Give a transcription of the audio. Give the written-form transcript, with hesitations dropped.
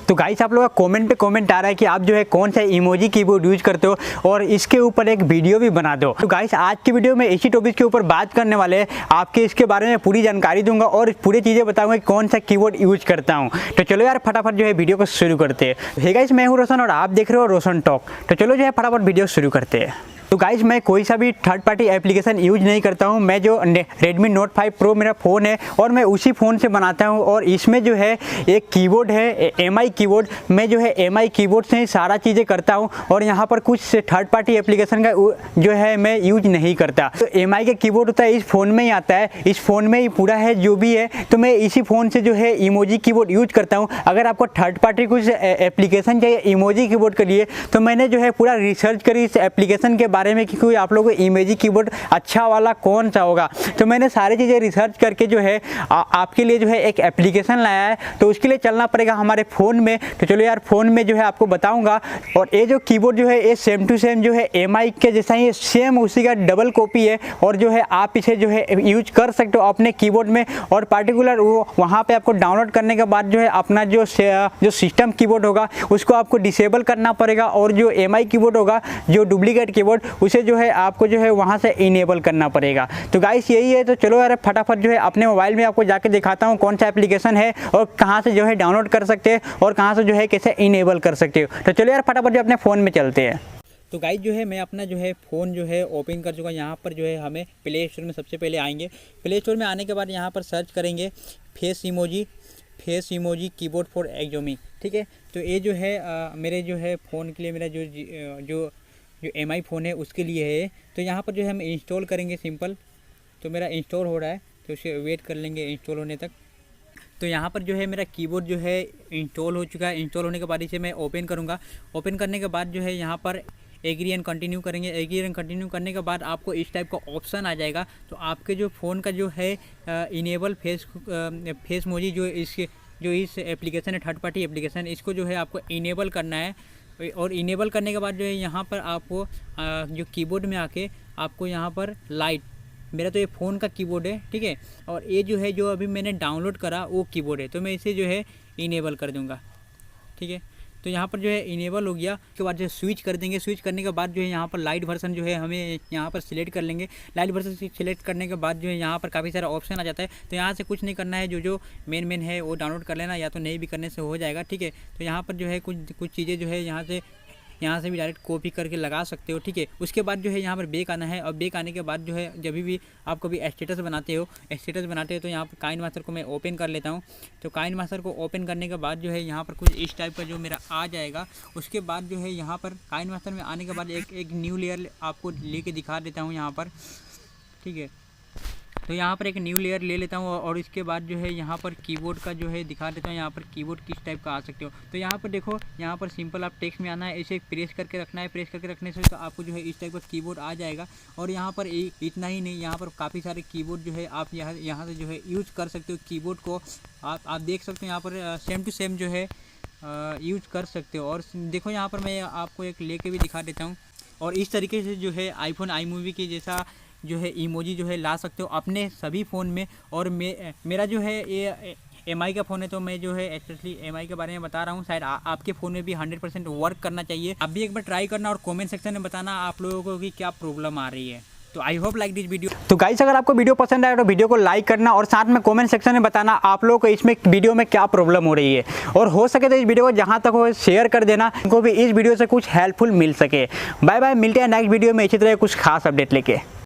तो गाइस आप लोगों का कमेंट पे कमेंट आ रहा है कि आप जो है कौन सा इमोजी कीबोर्ड यूज करते हो और इसके ऊपर एक वीडियो भी बना दो। तो गाइस आज की वीडियो में इसी टॉपिक के ऊपर बात करने वाले हैं, आपके इसके बारे में पूरी जानकारी दूंगा और पूरी चीज़ें बताऊंगा कि कौन सा कीबोर्ड यूज करता हूं। तो चलो यार फटाफट जो है वीडियो को शुरू करते हैं। हे गाइस मैं हूं रोशन और आप देख रहे हो रोशन टॉक। तो चलो जो है फटाफट वीडियो शुरू करते हैं। तो गाइस मैं कोई सा भी थर्ड पार्टी एप्लीकेशन यूज नहीं करता हूं। मैं जो Redmi Note 5 Pro मेरा फ़ोन है और मैं उसी फ़ोन से बनाता हूं और इसमें जो है एक कीबोर्ड है MI कीबोर्ड। मैं जो है MI कीबोर्ड से ही सारा चीज़ें करता हूं और यहाँ पर कुछ थर्ड पार्टी एप्लीकेशन का जो है मैं यूज नहीं करता। तो MI का कीबोर्ड होता है इस फ़ोन में ही आता है, इस फ़ोन में ही पूरा है जो भी है। तो मैं इसी फ़ोन से जो है इमोजी कीबोर्ड यूज करता हूँ। अगर आपको थर्ड पार्टी कुछ एप्लीकेशन चाहिए इमोजी कीबोर्ड के लिए तो मैंने जो है पूरा रिसर्च करी इस एप्लीकेशन के बारे में कि कोई आप लोगों को इमोजी कीबोर्ड अच्छा वाला कौन सा होगा। तो मैंने सारी चीज़ें रिसर्च करके जो है आपके लिए जो है एक एप्लीकेशन लाया है। तो उसके लिए चलना पड़ेगा हमारे फ़ोन में। तो चलो यार फ़ोन में जो है आपको बताऊंगा। और ये जो कीबोर्ड जो है ये सेम टू सेम जो है MI के जैसा ही सेम उसी का डबल कॉपी है और जो है आप इसे जो है यूज कर सकते हो अपने कीबोर्ड में। और पार्टिकुलर वो वहाँ पर आपको डाउनलोड करने के बाद जो है अपना जो सिस्टम कीबोर्ड होगा उसको आपको डिसेबल करना पड़ेगा और जो MI कीबोर्ड होगा जो डुप्लीकेट कीबोर्ड उसे जो है आपको जो है वहाँ से इनेबल करना पड़ेगा। तो गाइस यही है। तो चलो यार फटाफट जो है अपने मोबाइल में आपको जाके दिखाता हूँ कौन सा एप्लीकेशन है और कहाँ से जो है डाउनलोड कर सकते हैं और कहाँ से जो है कैसे इनेबल कर सकते हो। तो चलो यार फटाफट जो अपने फ़ोन में चलते हैं। तो गाइस जो है मैं अपना जो है फ़ोन जो है ओपन कर चुका। यहाँ पर जो है हमें प्ले स्टोर में सबसे पहले आएंगे। प्ले स्टोर में आने के बाद यहाँ पर सर्च करेंगे फेस इमोजी कीबोर्ड फॉर एक्जोमी। ठीक है, तो ये जो है मेरे जो है फ़ोन के लिए मेरा जो MI फ़ोन है उसके लिए है। तो यहाँ पर जो है हम इंस्टॉल करेंगे सिंपल। तो मेरा इंस्टॉल हो रहा है तो उसे वेट कर लेंगे इंस्टॉल होने तक। तो यहाँ पर जो है मेरा कीबोर्ड जो है इंस्टॉल हो चुका है। इंस्टॉल होने के बाद इसे मैं ओपन करूँगा। ओपन करने के बाद जो है यहाँ पर एग्री एंड कंटिन्यू करेंगे। एग्री एंड कंटिन्यू करने के बाद आपको इस टाइप का ऑप्शन आ जाएगा। तो आपके जो फ़ोन का जो है इनेबल फेस मोजी जो इस एप्लीकेशन है थर्ड पार्टी एप्लीकेशन इसको जो है आपको इनेबल करना है। और इनेबल करने के बाद जो है यहाँ पर आपको जो कीबोर्ड में आके आपको यहाँ पर लाइट, मेरा तो ये फ़ोन का कीबोर्ड है, ठीक है, और ये जो है जो अभी मैंने डाउनलोड करा वो कीबोर्ड है। तो मैं इसे जो है इनेबल कर दूँगा। ठीक है, तो यहाँ पर जो है इनेबल हो गया। उसके बाद जो है स्विच कर देंगे। स्विच करने के बाद जो है यहाँ पर लाइट वर्जन जो है हमें यहाँ पर सिलेक्ट कर लेंगे। लाइट वर्जन सिलेक्ट करने के बाद जो है यहाँ पर काफ़ी सारा ऑप्शन आ जाता है। तो यहाँ से कुछ नहीं करना है, जो मेन है वो डाउनलोड कर लेना, या तो नहीं भी करने से हो जाएगा। ठीक है, तो यहाँ पर जो है कुछ चीज़ें जो है यहाँ से भी डायरेक्ट कॉपी करके लगा सकते हो। ठीक है, उसके बाद जो है यहाँ पर बैक आना है। और बैक आने के बाद जो है जब भी आप कभी स्टेटस बनाते हो तो यहाँ पर काइन मास्टर को मैं ओपन कर लेता हूँ। तो काइन मास्टर को ओपन करने के बाद जो है यहाँ पर कुछ इस टाइप का जो मेरा आ जाएगा। उसके बाद जो है यहाँ पर काइन मास्टर में आने के बाद एक न्यू लेयर आपको लेके दिखा देता हूँ यहाँ पर। ठीक है, तो यहाँ पर एक न्यू लेयर ले लेता हूँ और इसके बाद जो है यहाँ पर कीबोर्ड का जो है दिखा देता हूँ। यहाँ पर कीबोर्ड किस टाइप का आ सकते हो। तो यहाँ पर देखो, यहाँ पर सिंपल आप टेक्स्ट में आना है, इसे प्रेस करके रखना है। प्रेस करके रखने से तो आपको जो है इस टाइप का कीबोर्ड आ जाएगा। और यहाँ पर इतना ही नहीं, यहाँ पर काफ़ी सारे कीबोर्ड जो है आप यहाँ से जो है यूज कर सकते हो। कीबोर्ड को आप देख सकते हो यहाँ पर सेम टू सेम जो है यूज कर सकते हो। और देखो यहाँ पर मैं आपको एक लेके भी दिखा देता हूँ। और इस तरीके से जो है आईफोन iMovie के जैसा जो है इमोजी जो है ला सकते हो अपने सभी फ़ोन में। और मेरा जो है ये MI का फ़ोन है तो मैं जो है एक्चुअली MI के बारे में बता रहा हूँ। शायद आपके फ़ोन में भी 100% वर्क करना चाहिए। आप भी एक बार ट्राई करना और कमेंट सेक्शन में बताना आप लोगों को कि क्या प्रॉब्लम आ रही है। तो I hope like this video. तो गाइस अगर आपको वीडियो पसंद आया तो वीडियो को लाइक करना और साथ में कमेंट सेक्शन में बताना आप लोगों को इसमें वीडियो में क्या प्रॉब्लम हो रही है। और हो सके तो इस वीडियो को जहां तक हो शेयर कर देना, उनको भी इस वीडियो से कुछ हेल्पफुल मिल सके। बाय बाय, मिलते हैं नेक्स्ट वीडियो में इसी तरह कुछ खास अपडेट लेके।